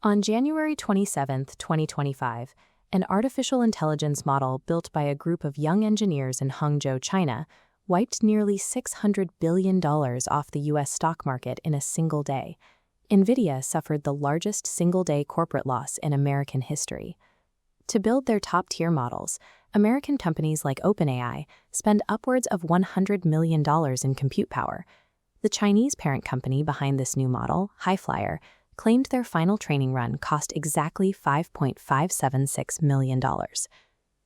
On January 27, 2025, an artificial intelligence model built by a group of young engineers in Hangzhou, China, wiped nearly $600 billion off the U.S. stock market in a single day. Nvidia suffered the largest single-day corporate loss in American history. To build their top-tier models, American companies like OpenAI spend upwards of $100 million in compute power. The Chinese parent company behind this new model, Highflyer, claimed their final training run cost exactly $5.576 million.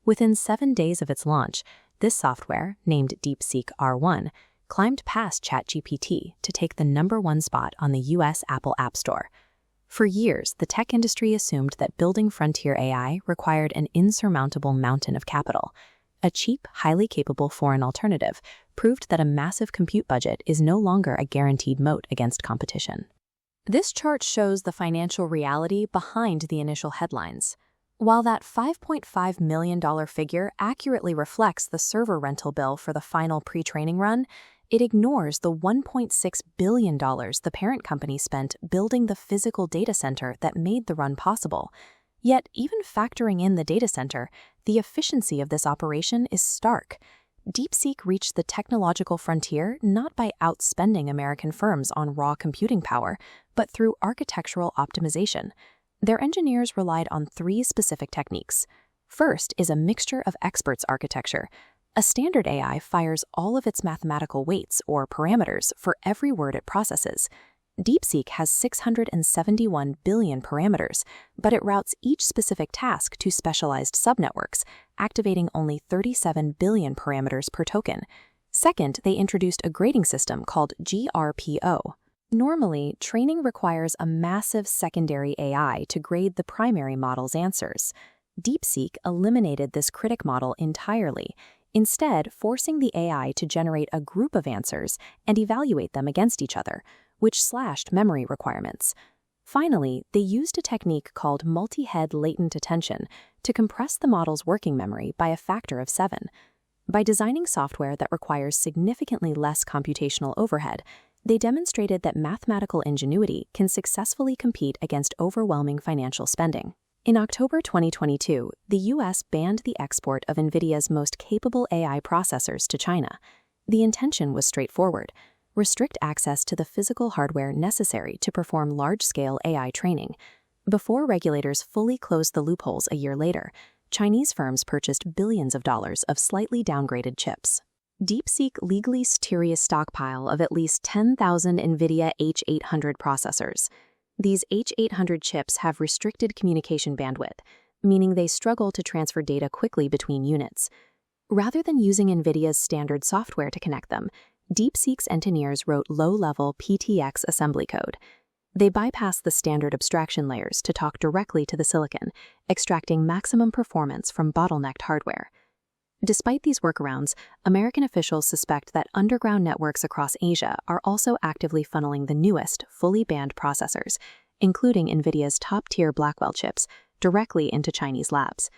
Within 7 days of its launch, this software, named DeepSeek R1, climbed past ChatGPT to take the #1 spot on the U.S. Apple App Store. For years, the tech industry assumed that building frontier AI required an insurmountable mountain of capital. A cheap, highly capable foreign alternative proved that a massive compute budget is no longer a guaranteed moat against competition. This chart shows the financial reality behind the initial headlines. While that $5.5 million figure accurately reflects the server rental bill for the final pre-training run, it ignores the $1.6 billion the parent company spent building the physical data center that made the run possible. Yet, even factoring in the data center, the efficiency of this operation is stark. DeepSeek reached the technological frontier not by outspending American firms on raw computing power, but through architectural optimization. Their engineers relied on 3 specific techniques. First is a mixture of experts architecture. A standard AI fires all of its mathematical weights or parameters for every word it processes. DeepSeek has 671 billion parameters, but it routes each specific task to specialized subnetworks, activating only 37 billion parameters per token. Second, they introduced a grading system called GRPO. Normally, training requires a massive secondary AI to grade the primary model's answers. DeepSeek eliminated this critic model entirely, instead forcing the AI to generate a group of answers and evaluate them against each other, which slashed memory requirements. Finally, they used a technique called multi-head latent attention to compress the model's working memory by a factor of 7. By designing software that requires significantly less computational overhead, they demonstrated that mathematical ingenuity can successfully compete against overwhelming financial spending. In October 2022, the U.S. banned the export of Nvidia's most capable AI processors to China. The intention was straightforward: restrict access to the physical hardware necessary to perform large-scale AI training. Before regulators fully closed the loopholes a year later, Chinese firms purchased billions of dollars of slightly downgraded chips. DeepSeek legally secures a stockpile of at least 10,000 Nvidia H800 processors. These H800 chips have restricted communication bandwidth, meaning they struggle to transfer data quickly between units. Rather than using Nvidia's standard software to connect them, DeepSeek's engineers wrote low-level PTX assembly code. They bypassed the standard abstraction layers to talk directly to the silicon, extracting maximum performance from bottlenecked hardware. Despite these workarounds, American officials suspect that underground networks across Asia are also actively funneling the newest, fully banned processors, including Nvidia's top-tier Blackwell chips, directly into Chinese labs.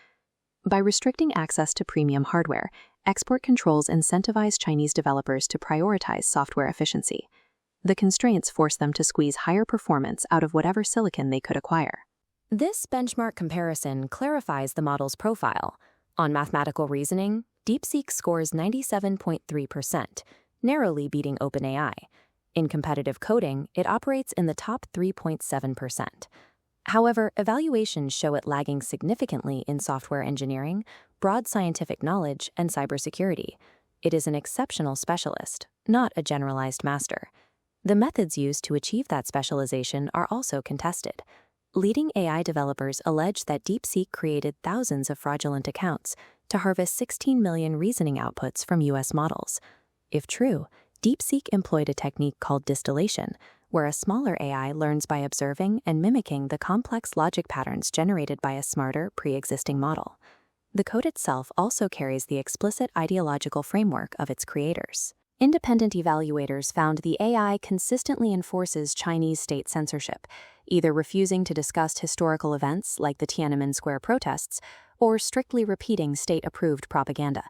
By restricting access to premium hardware, export controls incentivize Chinese developers to prioritize software efficiency. The constraints force them to squeeze higher performance out of whatever silicon they could acquire. This benchmark comparison clarifies the model's profile. On mathematical reasoning, DeepSeek scores 97.3%, narrowly beating OpenAI. In competitive coding, it operates in the top 3.7%. However, evaluations show it lagging significantly in software engineering, broad scientific knowledge, and cybersecurity. It is an exceptional specialist, not a generalized master. The methods used to achieve that specialization are also contested. Leading AI developers allege that DeepSeek created thousands of fraudulent accounts to harvest 16 million reasoning outputs from U.S. models. If true, DeepSeek employed a technique called distillation, where a smaller AI learns by observing and mimicking the complex logic patterns generated by a smarter, pre-existing model. The code itself also carries the explicit ideological framework of its creators. Independent evaluators found the AI consistently enforces Chinese state censorship, either refusing to discuss historical events like the Tiananmen Square protests or strictly repeating state-approved propaganda.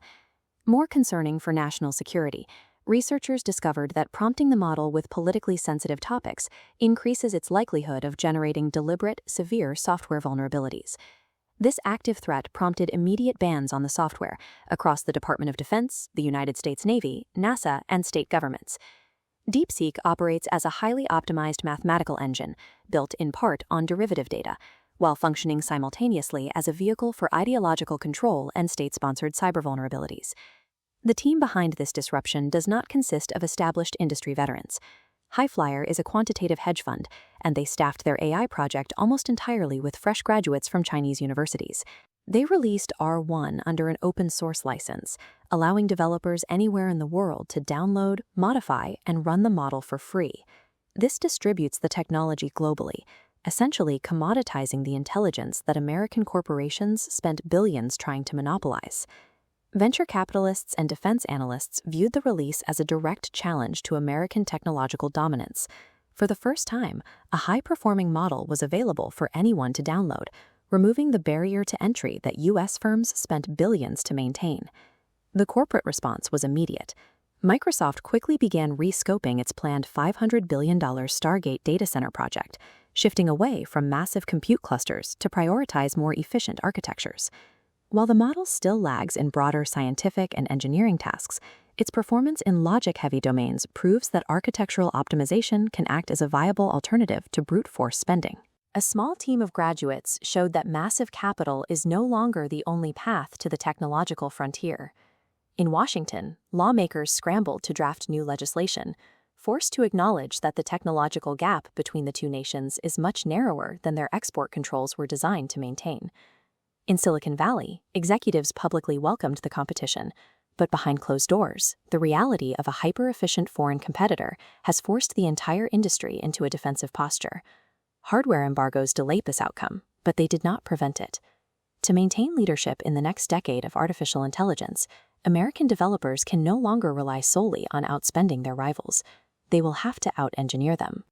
More concerning for national security, researchers discovered that prompting the model with politically sensitive topics increases its likelihood of generating deliberate, severe software vulnerabilities. This active threat prompted immediate bans on the software across the Department of Defense, the United States Navy, NASA, and state governments. DeepSeek operates as a highly optimized mathematical engine, built in part on derivative data, while functioning simultaneously as a vehicle for ideological control and state-sponsored cyber vulnerabilities. The team behind this disruption does not consist of established industry veterans. Highflyer is a quantitative hedge fund, and they staffed their AI project almost entirely with fresh graduates from Chinese universities. They released R1 under an open-source license, allowing developers anywhere in the world to download, modify, and run the model for free. This distributes the technology globally, essentially commoditizing the intelligence that American corporations spent billions trying to monopolize. Venture capitalists and defense analysts viewed the release as a direct challenge to American technological dominance. For the first time, a high-performing model was available for anyone to download, removing the barrier to entry that U.S. firms spent billions to maintain. The corporate response was immediate. Microsoft quickly began rescoping its planned $500 billion Stargate data center project, shifting away from massive compute clusters to prioritize more efficient architectures. While the model still lags in broader scientific and engineering tasks, its performance in logic-heavy domains proves that architectural optimization can act as a viable alternative to brute force spending. A small team of graduates showed that massive capital is no longer the only path to the technological frontier. In Washington, lawmakers scrambled to draft new legislation, forced to acknowledge that the technological gap between the two nations is much narrower than their export controls were designed to maintain. In Silicon Valley, executives publicly welcomed the competition, but behind closed doors, the reality of a hyper-efficient foreign competitor has forced the entire industry into a defensive posture. Hardware embargoes delayed this outcome, but they did not prevent it. To maintain leadership in the next decade of artificial intelligence, American developers can no longer rely solely on outspending their rivals. They will have to out-engineer them.